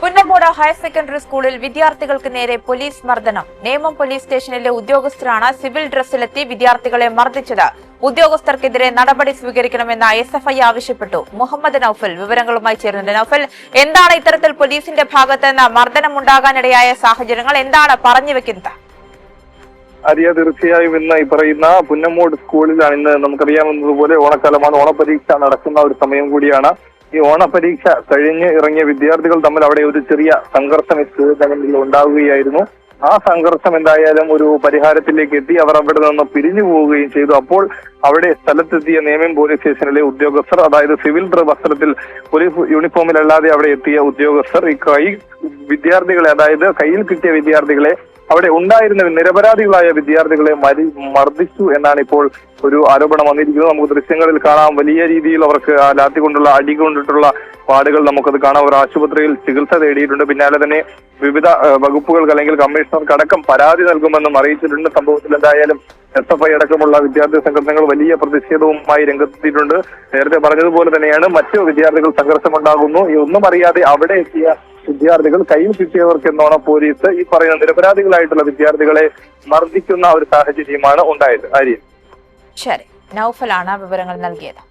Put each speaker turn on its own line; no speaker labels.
Punnamoodu higher secondary സ്കൂളിൽ വിദ്യാർത്ഥികൾക്ക് നേരെ പോലീസ് മർദ്ദനം. നേമം പോലീസ് സ്റ്റേഷനിലെ ഉദ്യോഗസ്ഥരാണ് സിവിൽ ഡ്രസ്സിലെത്തി വിദ്യാർത്ഥികളെ മർദ്ദിച്ചത്. ഉദ്യോഗസ്ഥർക്കെതിരെ നടപടി സ്വീകരിക്കണമെന്ന് SFI ആവശ്യപ്പെട്ടു. മുഹമ്മദ് നൌഫൽ വിവരങ്ങളുമായി ചേരുന്നുണ്ട്. നൌഫൽ, എന്താണ് ഇത്തരത്തിൽ പോലീസിന്റെ ഭാഗത്ത് നിന്ന് മർദ്ദനമുണ്ടാകാനിടയായ സാഹചര്യങ്ങൾ, എന്താണ് പറഞ്ഞു വെക്കുന്നത്?
അറിയ തീർച്ചയായും ഇന്ന് ഈ പറയുന്ന പുന്നമൂട് സ്കൂളിലാണ്. ഇന്ന് നമുക്കറിയാവുന്നതുപോലെ ഓണക്കാലമാണ്, ഓണപരീക്ഷ നടക്കുന്ന ഒരു സമയം കൂടിയാണ്. ഈ ഓണപരീക്ഷ കഴിഞ്ഞ് ഇറങ്ങിയ വിദ്യാർത്ഥികൾ തമ്മിൽ അവിടെ ഒരു ചെറിയ സംഘർഷം തമ്മിൽ ഉണ്ടാവുകയായിരുന്നു. ആ സംഘർഷം എന്തായാലും ഒരു പരിഹാരത്തിലേക്ക് എത്തി. അവർ അവിടെ നിന്ന് പിരിഞ്ഞു പോവുകയും ചെയ്തു. അപ്പോൾ അവിടെ സ്ഥലത്തെത്തിയ നേമം പോലീസ് സ്റ്റേഷനിലെ ഉദ്യോഗസ്ഥർ, അതായത് സിവിൽ വസ്ത്രത്തിൽ പോലീസ് യൂണിഫോമിലല്ലാതെ അവിടെ എത്തിയ ഉദ്യോഗസ്ഥർ ഈ വിദ്യാർത്ഥികളെ, അതായത് കയ്യിൽ കിട്ടിയ വിദ്യാർത്ഥികളെ, അവിടെ ഉണ്ടായിരുന്ന നിരപരാധികളായ വിദ്യാർത്ഥികളെ മർദ്ദിച്ചു എന്നാണ് ഇപ്പോൾ ഒരു ആരോപണം വന്നിരിക്കുന്നത്. നമുക്ക് ദൃശ്യങ്ങളിൽ കാണാം, വലിയ രീതിയിൽ അവർക്ക് ലാത്തി കൊണ്ടുള്ള അടി കൊണ്ടിട്ടുള്ള പാടുകൾ നമുക്കത് കാണാം. ഒരു ആശുപത്രിയിൽ ചികിത്സ തേടിയിട്ടുണ്ട്. പിന്നാലെ തന്നെ വിവിധ വകുപ്പുകൾക്ക് അല്ലെങ്കിൽ കമ്മീഷണർക്ക് അടക്കം പരാതി നൽകുമെന്നും അറിയിച്ചിട്ടുണ്ട്. സംഭവത്തിൽ എന്തായാലും SFI അടക്കമുള്ള വിദ്യാർത്ഥി സംഘടനകൾ വലിയ പ്രതിഷേധവുമായി രംഗത്തെത്തിയിട്ടുണ്ട്. നേരത്തെ പറഞ്ഞതുപോലെ തന്നെയാണ് മറ്റു വിദ്യാർത്ഥികൾ സംഘർഷമുണ്ടാകുന്നു. ഒന്നും അറിയാതെ അവിടെ എത്തിയ വിദ്യാർത്ഥികൾ കയ്യിൽ കിട്ടിയവർക്ക് എന്നോണം പോലീസ് ഈ പറയുന്ന നിരപരാധികളായിട്ടുള്ള വിദ്യാർത്ഥികളെ മർദ്ദിക്കുന്ന ഒരു സാഹചര്യമാണ് ഉണ്ടായത്. ആര്യ,
ശരി, നൌഫലാണ് വിവരങ്ങൾ നൽകിയത്.